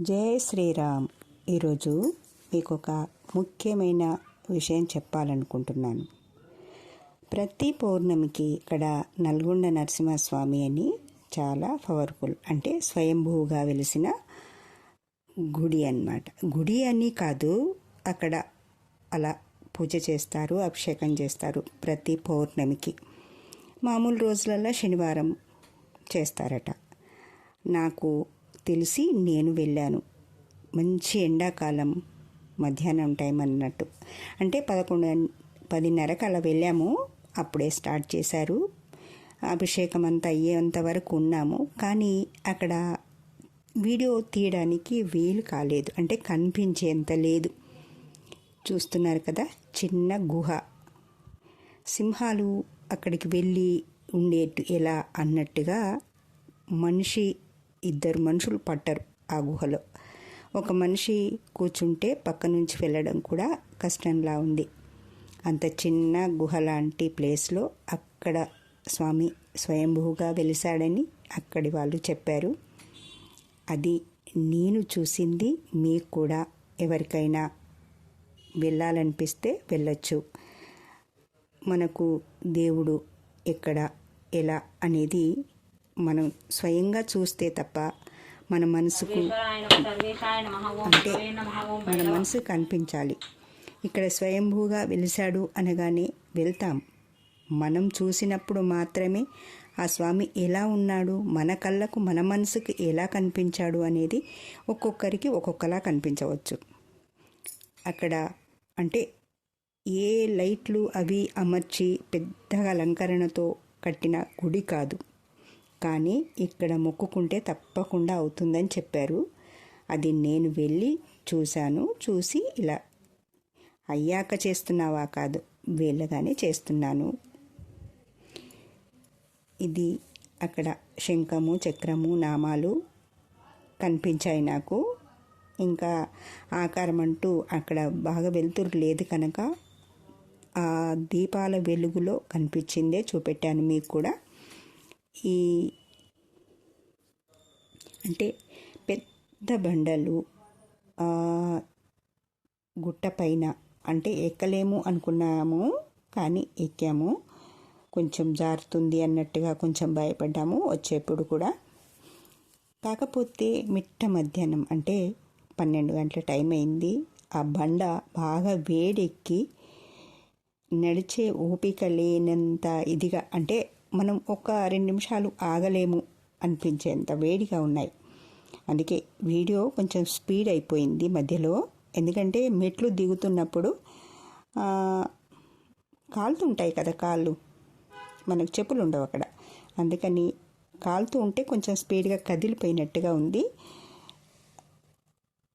జై శ్రీరామ్. ఈరోజు మీకు ఒక ముఖ్యమైన విషయం చెప్పాలనుకుంటున్నాను. ప్రతి పౌర్ణమికి ఇక్కడ నల్గొండ నరసింహస్వామి అని చాలా పవర్ఫుల్, అంటే స్వయంభూగా వెలిసిన గుడి అన్నమాట. గుడి అని కాదు, అక్కడ అలా పూజ చేస్తారు, అభిషేకం చేస్తారు ప్రతి పౌర్ణమికి. మామూలు రోజులలో శనివారం చేస్తారట. నాకు తెలిసి నేను వెళ్ళాను. మంచి ఎండాకాలం మధ్యాహ్నం టైం అన్నట్టు, అంటే 11:10కి అలా వెళ్ళాము. అప్పుడే స్టార్ట్ చేశారు. అభిషేకం అంతా అయ్యేంత వరకు ఉన్నాము. కానీ అక్కడ వీడియో తీయడానికి వీలు కాలేదు, అంటే కనిపించేంత లేదు. చూస్తున్నారు కదా, చిన్న గుహ. సింహాలు అక్కడికి వెళ్ళి ఉండేట్టు ఎలా అన్నట్టుగా ఇద్దరు మనుషులు పట్టరు ఆ గుహలో. ఒక మనిషి కూర్చుంటే పక్క నుంచి వెళ్ళడం కూడా కష్టంలా ఉంది. అంత చిన్న గుహ లాంటి ప్లేస్లో అక్కడ స్వామి స్వయంభూగా వెలిసాడని అక్కడి వాళ్ళు చెప్పారు. అది నేను చూసింది. మీకు కూడా ఎవరికైనా వెళ్ళాలనిపిస్తే వెళ్ళొచ్చు. మనకు దేవుడు ఎక్కడ ఎలా అనేది మనం స్వయంగా చూస్తే తప్ప మన మనసుకు, అంటే మన మనసు కనిపించాలి. ఇక్కడ స్వయంభూగా వెలిసాడు అనగానే వెళ్తాం. మనం చూసినప్పుడు మాత్రమే ఆ స్వామి ఎలా ఉన్నాడు, మన కళ్ళకు మన మనసుకు ఎలా కనిపించాడు అనేది ఒక్కొక్కరికి ఒక్కొక్కలా కనిపించవచ్చు. అక్కడ అంటే ఏ లైట్లు అవి అమర్చి పెద్దగా అలంకరణతో కట్టిన గుడి కాదు. కానీ ఇక్కడ మొక్కుకుంటే తప్పకుండా అవుతుందని చెప్పారు. అది నేను వెళ్ళి చూశాను. చూసి ఇలా అయ్యాక చేస్తున్నావా కాదు, వెళ్ళగానే చేస్తున్నాను. ఇది అక్కడ శంఖము, చక్రము, నామాలు కనిపించాయి నాకు. ఇంకా ఆకారం అంటూ అక్కడ బాగా వెలుతురు లేదు కనుక ఆ దీపాల వెలుగులో కనిపించిందే చూపెట్టాను మీకు కూడా. ఈ అంటే పెద్ద బండలు గుట్ట పైన, అంటే ఎక్కలేము అనుకున్నాము కానీ ఎక్కాము. కొంచెం జారుతుంది అన్నట్టుగా కొంచెం భయపడ్డాము వచ్చేప్పుడు కూడా. కాకపోతే మిట్ట మధ్యాహ్నం అంటే 12 గంటల టైం అయింది. ఆ బండ బాగా వేడెక్కి నడిచే ఓపిక లేనంత ఇదిగా, అంటే మనం ఒక 2 నిమిషాలు ఆగలేము అనిపించేంత వేడిగా ఉన్నాయి. అందుకే వీడియో కొంచెం స్పీడ్ అయిపోయింది మధ్యలో. ఎందుకంటే మెట్లు దిగుతున్నప్పుడు కాలుతుంటాయి కదా కాళ్ళు, మనకు చెప్పులు ఉండవు అక్కడ. అందుకని కాలుతూ ఉంటే కొంచెం స్పీడ్గా కదిలిపోయినట్టుగా ఉంది.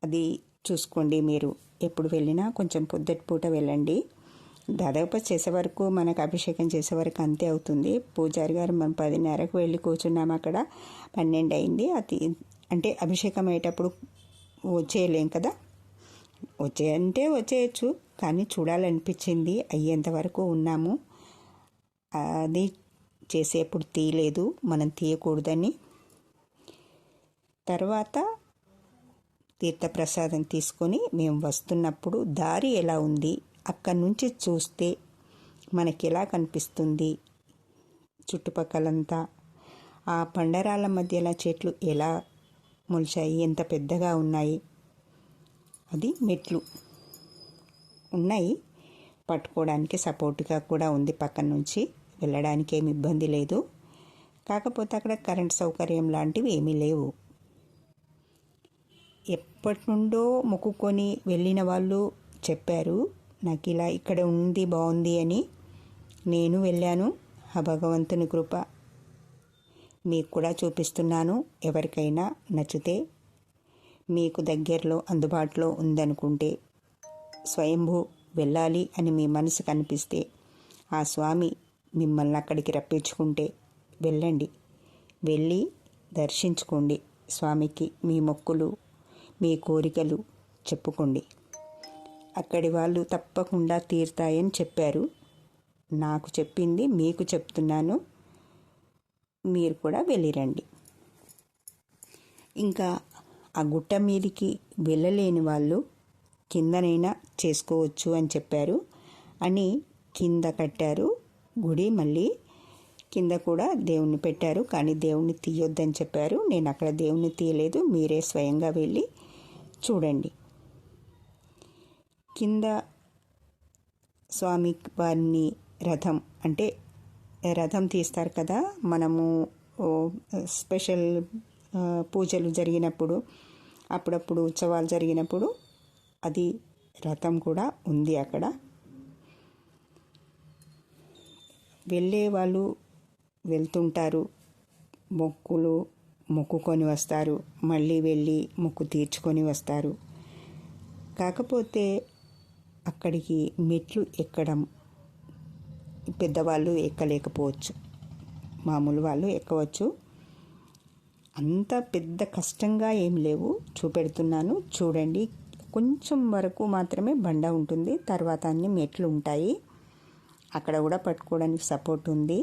అది చూసుకోండి. మీరు ఎప్పుడు వెళ్ళినా కొంచెం పొద్దుటి పూట వెళ్ళండి. దాదాపు చేసే వరకు, మనకు అభిషేకం చేసే వరకు అంతే అవుతుంది. పూజారి గారు మనం 10:30కు వెళ్ళి కూర్చున్నాము. అక్కడ 12 అయింది. అది అంటే అభిషేకం అయ్యేటప్పుడు వచ్చేయలేం కదా. వచ్చేయచ్చు, కానీ చూడాలనిపించింది. అయ్యేంత వరకు ఉన్నాము. అది చేసేప్పుడు తీయలేదు, మనం తీయకూడదని. తర్వాత తీర్థప్రసాదం తీసుకొని మేము వస్తున్నప్పుడు దారి ఎలా ఉంది, అక్కడి నుంచి చూస్తే మనకి ఎలా కనిపిస్తుంది, చుట్టుపక్కలంతా ఆ పండరాల మధ్యలో చెట్లు ఎలా మొలిచాయి, ఎంత పెద్దగా ఉన్నాయి. అది మెట్లు ఉన్నాయి, పట్టుకోవడానికి సపోర్ట్గా కూడా ఉంది. పక్కన నుంచి వెళ్ళడానికి ఏమి ఇబ్బంది లేదు. కాకపోతే అక్కడ కరెంట్ సౌకర్యం లాంటివి ఏమీ లేవు. ఎప్పటి నుండో మొక్కుకొని వెళ్ళిన వాళ్ళు చెప్పారు నాకు, ఇలా ఇక్కడ ఉంది బాగుంది అని. నేను వెళ్ళాను. ఆ భగవంతుని కృప మీకు కూడా చూపిస్తున్నాను. ఎవరికైనా నచ్చితే, మీకు దగ్గరలో అందుబాటులో ఉందనుకుంటే, స్వయంభూ వెళ్ళాలి అని మీ మనసు కనిపిస్తే, ఆ స్వామి మిమ్మల్ని అక్కడికి రప్పించుకుంటే వెళ్ళండి. వెళ్ళి దర్శించుకోండి. స్వామికి మీ మొక్కులు, మీ కోరికలు చెప్పుకోండి. అక్కడి వాళ్ళు తప్పకుండా తీరుతాయని చెప్పారు. నాకు చెప్పింది మీకు చెప్తున్నాను. మీరు కూడా వెళ్ళిరండి. ఇంకా ఆ గుట్ట మీదికి వెళ్ళలేని వాళ్ళు కిందనైనా చేసుకోవచ్చు అని చెప్పారు అని కింద కట్టారు గుడి. మళ్ళీ కింద కూడా దేవుణ్ణి పెట్టారు, కానీ దేవుణ్ణి తీయొద్దని చెప్పారు. నేను అక్కడ దేవుణ్ణి తీయలేదు, మీరే స్వయంగా వెళ్ళి చూడండి. కింద స్వామి వారిని రథం అంటే రథం తీస్తారు కదా, మనము స్పెషల్ పూజలు జరిగినప్పుడు, అప్పుడప్పుడు ఉత్సవాలు జరిగినప్పుడు అది రథం కూడా ఉంది అక్కడ. వెళ్ళే వాళ్ళు వెళ్తుంటారు, మొక్కుకొని వస్తారు, మళ్ళీ వెళ్ళి మొక్కు తీర్చుకొని వస్తారు. కాకపోతే అక్కడికి మెట్లు ఎక్కడం పెద్దవాళ్ళు ఎక్కలేకపోవచ్చు, మామూలు వాళ్ళు ఎక్కవచ్చు. అంత పెద్ద కష్టంగా ఏం లేవు, చూపెడుతున్నాను చూడండి. కొంచెం వరకు మాత్రమే బండ ఉంటుంది, తర్వాత అన్ని మెట్లు ఉంటాయి. అక్కడ కూడా పట్టుకోవడానికి సపోర్ట్ ఉంది,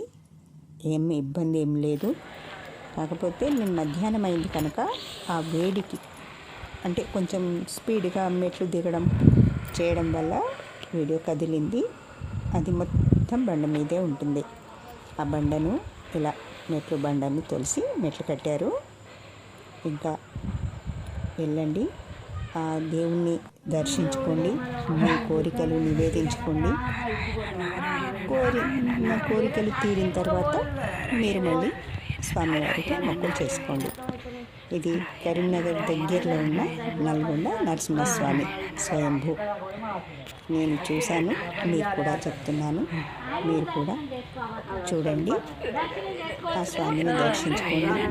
ఏం ఇబ్బంది ఏం లేదు. కాకపోతే నేను మధ్యాహ్నం అయింది కనుక ఆ వేడికి అంటే కొంచెం స్పీడ్గా మెట్లు దిగడం చేయడం వల్ల వీడియో కదిలింది. అది మొత్తం బండ మీదే ఉంటుంది. ఆ బండను ఇలా బండను తొలిసి మెట్లు కట్టారు. ఇంకా వెళ్ళండి, ఆ దేవుణ్ణి దర్శించుకోండి, మీ కోరికలు నివేదించుకోండి. నా కోరికలు తీరిన తర్వాత మీరు మళ్ళీ స్వామివారికి మొక్కులు చేసుకోండి. ఇది కరీంనగర్ దగ్గరలో ఉన్న నల్గొండ నరసింహస్వామి స్వయంభూ. నేను చూశాను, మీకు కూడా చెప్తున్నాను, మీరు కూడా చూడండి, ఆ స్వామిని దర్శించుకోండి,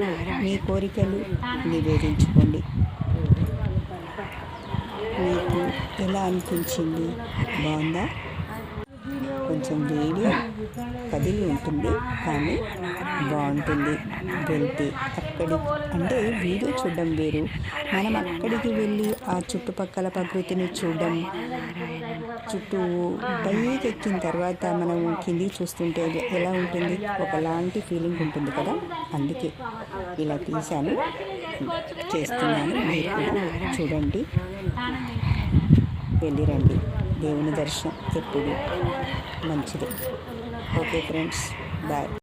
మీ కోరికలు నివేదించుకోండి. మీకు ఎలా అనిపించింది? బాగుందా? కొంచెం వీడియో కదిలి ఉంటుంది, కానీ బాగుంటుంది. వెళ్తే అక్కడి అంటే వీడియో చూడడం వేరు, మనం అక్కడికి వెళ్ళి ఆ చుట్టుపక్కల ప్రకృతిని చూడడం, చుట్టూ పైకి ఎక్కిన తర్వాత మనం కింది చూస్తుంటే ఎలా ఉంటుంది, ఒకలాంటి ఫీలింగ్ ఉంటుంది కదా. అందుకే ఇలా తీశాను, చేస్తున్నాను. మీరు కూడా చూడండి, వెళ్ళిరండి. దేవుని దర్శనం ఎప్పుడు మంచిది. Okay friends, bye.